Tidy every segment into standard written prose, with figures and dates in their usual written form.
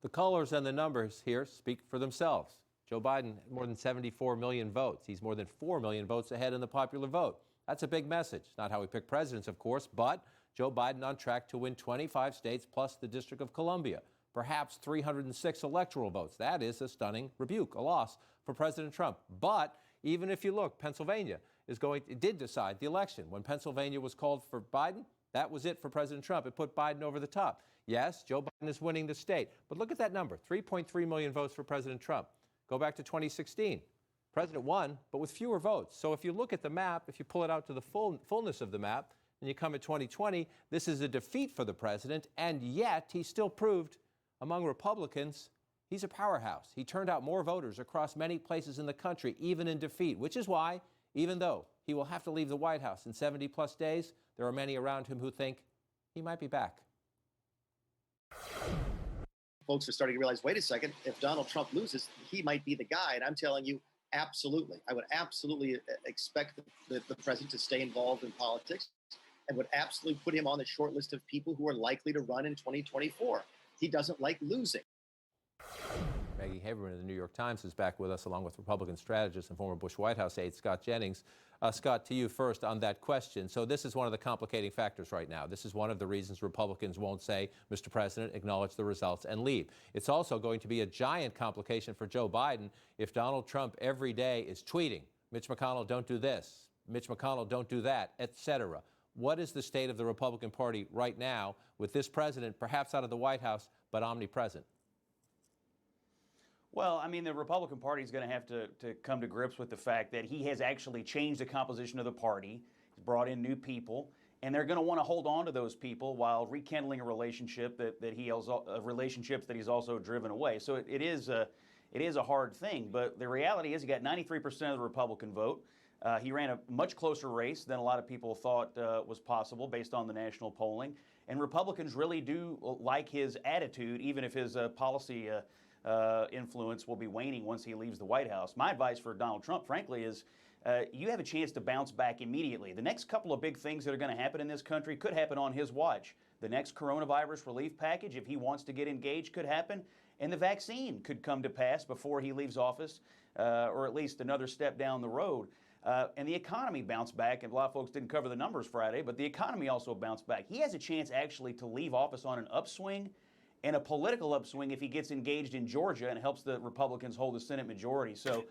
The colors and the numbers here speak for themselves. Joe Biden, more than 74 million votes. He's more than 4 million votes ahead in the popular vote. That's a big message. Not how we pick presidents, of course, but Joe Biden on track to win 25 states plus the District of Columbia. Perhaps 306 electoral votes. That is a stunning rebuke, a loss for President Trump. But even if you look, Pennsylvania did decide the election. When Pennsylvania was called for Biden, that was it for President Trump. It put Biden over the top. Yes, Joe Biden is winning the state. But look at that number, 3.3 million votes for President Trump. Go back to 2016. President won, but with fewer votes. So if you look at the map, if you pull it out to the fullness of the map, and you come at 2020, this is a defeat for the president, and yet he still proved among Republicans he's a powerhouse. He turned out more voters across many places in the country, even in defeat, which is why, even though he will have to leave the White House in 70-plus days, there are many around him who think he might be back. Folks are starting to realize, wait a second, if Donald Trump loses, he might be the guy. And I'm telling you, absolutely. I would absolutely expect the president to stay involved in politics and would absolutely put him on the short list of people who are likely to run in 2024. He doesn't like losing. Maggie Haberman of the New York Times is back with us, along with Republican strategist and former Bush White House aide Scott Jennings. Scott, to you first on that question. So this is one of the complicating factors right now. This is one of the reasons Republicans won't say, Mr. President, acknowledge the results and leave. It's also going to be a giant complication for Joe Biden if Donald Trump every day is tweeting, Mitch McConnell, don't do this, Mitch McConnell, don't do that, etc. What is the state of the Republican Party right now with this president, perhaps out of the White House, but omnipresent? Well, I mean, the Republican Party is going to have to come to grips with the fact that he has actually changed the composition of the party. He's brought in new people, and they're going to want to hold on to those people while rekindling a relationship relationships that he's also driven away. So it is a hard thing. But the reality is, he got 93% of the Republican vote. He ran a much closer race than a lot of people thought was possible based on the national polling. And Republicans really do like his attitude, even if his policy influence will be waning once he leaves the White House. My advice for Donald Trump, frankly, is you have a chance to bounce back immediately. The next couple of big things that are going to happen in this country could happen on his watch. The next coronavirus relief package, if he wants to get engaged, could happen. And the vaccine could come to pass before he leaves office, or at least another step down the road. And the economy bounced back, and a lot of folks didn't cover the numbers Friday, but the economy also bounced back. He has a chance actually to leave office on an upswing, and a political upswing if he gets engaged in Georgia and helps the Republicans hold the Senate majority. So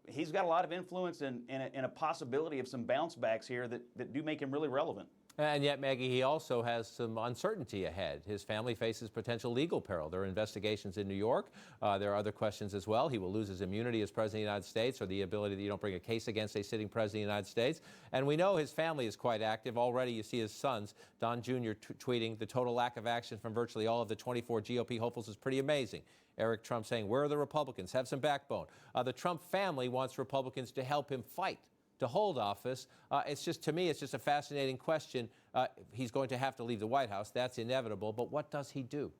he's got a lot of influence and a possibility of some bounce backs here that do make him really relevant. And yet, Maggie, he also has some uncertainty ahead. His family faces potential legal peril. There are investigations in New York. There are other questions as well. He will lose his immunity as President of the United States, or the ability that you don't bring a case against a sitting President of the United States. And we know his family is quite active. Already you see his sons, Don Jr. tweeting, the total lack of action from virtually all of the 24 GOP hopefuls is pretty amazing. Eric Trump saying, where are the Republicans? Have some backbone. The Trump family wants Republicans to help him fight to hold office. To me, it's just a fascinating question. He's going to have to leave the White House. That's inevitable. But what does he do?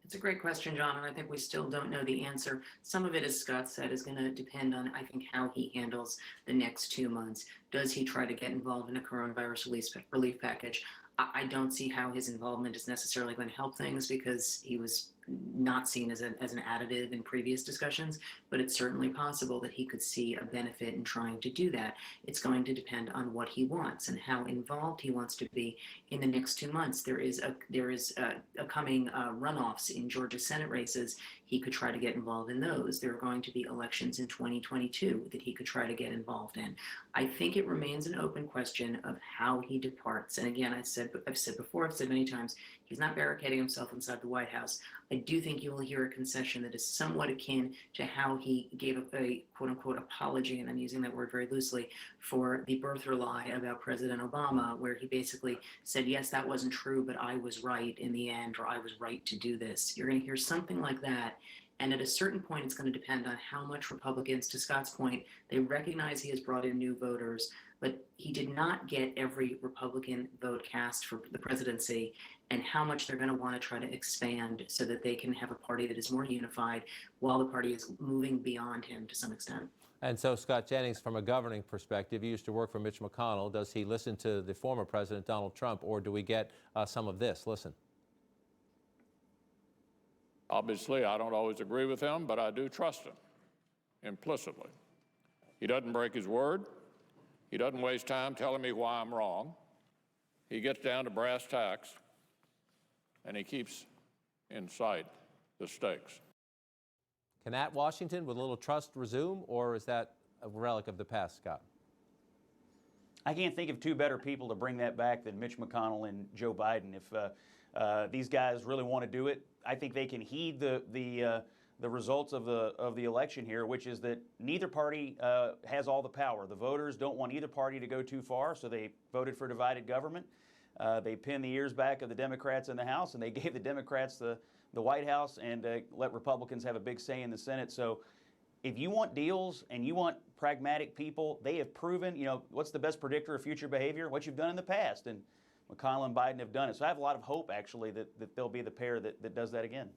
It's a great question, John, and I think we still don't know the answer. Some of it, as Scott said, is going to depend on, I think, how he handles the next 2 months. Does he try to get involved in a coronavirus relief package? I don't see how his involvement is necessarily going to help things, because he was not seen as an additive in previous discussions, but it's certainly possible that he could see a benefit in trying to do that. It's going to depend on what he wants and how involved he wants to be in the next 2 months. There is a coming runoffs in Georgia Senate races. He could try to get involved in those. There are going to be elections in 2022 that he could try to get involved in. I think it remains an open question of how he departs. And again, I've said before, I've said many times, he's not barricading himself inside the White House. I do think you will hear a concession that is somewhat akin to how he gave a quote-unquote apology, and I'm using that word very loosely, for the birther lie about President Obama, where he basically said, yes, that wasn't true, but I was right in the end, or I was right to do this. You're going to hear something like that. And at a certain point, it's going to depend on how much Republicans, to Scott's point, they recognize he has brought in new voters, but he did not get every Republican vote cast for the presidency, and how much they're going to want to try to expand so that they can have a party that is more unified while the party is moving beyond him to some extent. And so, Scott Jennings, from a governing perspective, he used to work for Mitch McConnell. Does he listen to the former President Donald Trump, or do we get some of this? Listen. Obviously, I don't always agree with him, but I do trust him implicitly. He doesn't break his word. He doesn't waste time telling me why I'm wrong. He gets down to brass tacks, and he keeps in sight the stakes. Can at Washington with a little trust resume, or is that a relic of the past, Scott? I can't think of two better people to bring that back than Mitch McConnell and Joe Biden. If these guys really want to do it, I think they can heed the results of the election here, which is that neither party has all the power. The voters don't want either party to go too far, so they voted for divided government. They pinned the ears back of the Democrats in the House, and they gave the Democrats the White House and let Republicans have a big say in the Senate. So if you want deals and you want pragmatic people, they have proven, what's the best predictor of future behavior? What you've done in the past. And McConnell and Biden have done it. So I have a lot of hope, actually, that they'll be the pair that does that again.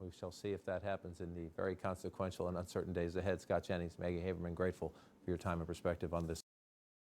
We shall see if that happens in the very consequential and uncertain days ahead. Scott Jennings, Maggie Haberman, grateful for your time and perspective on this.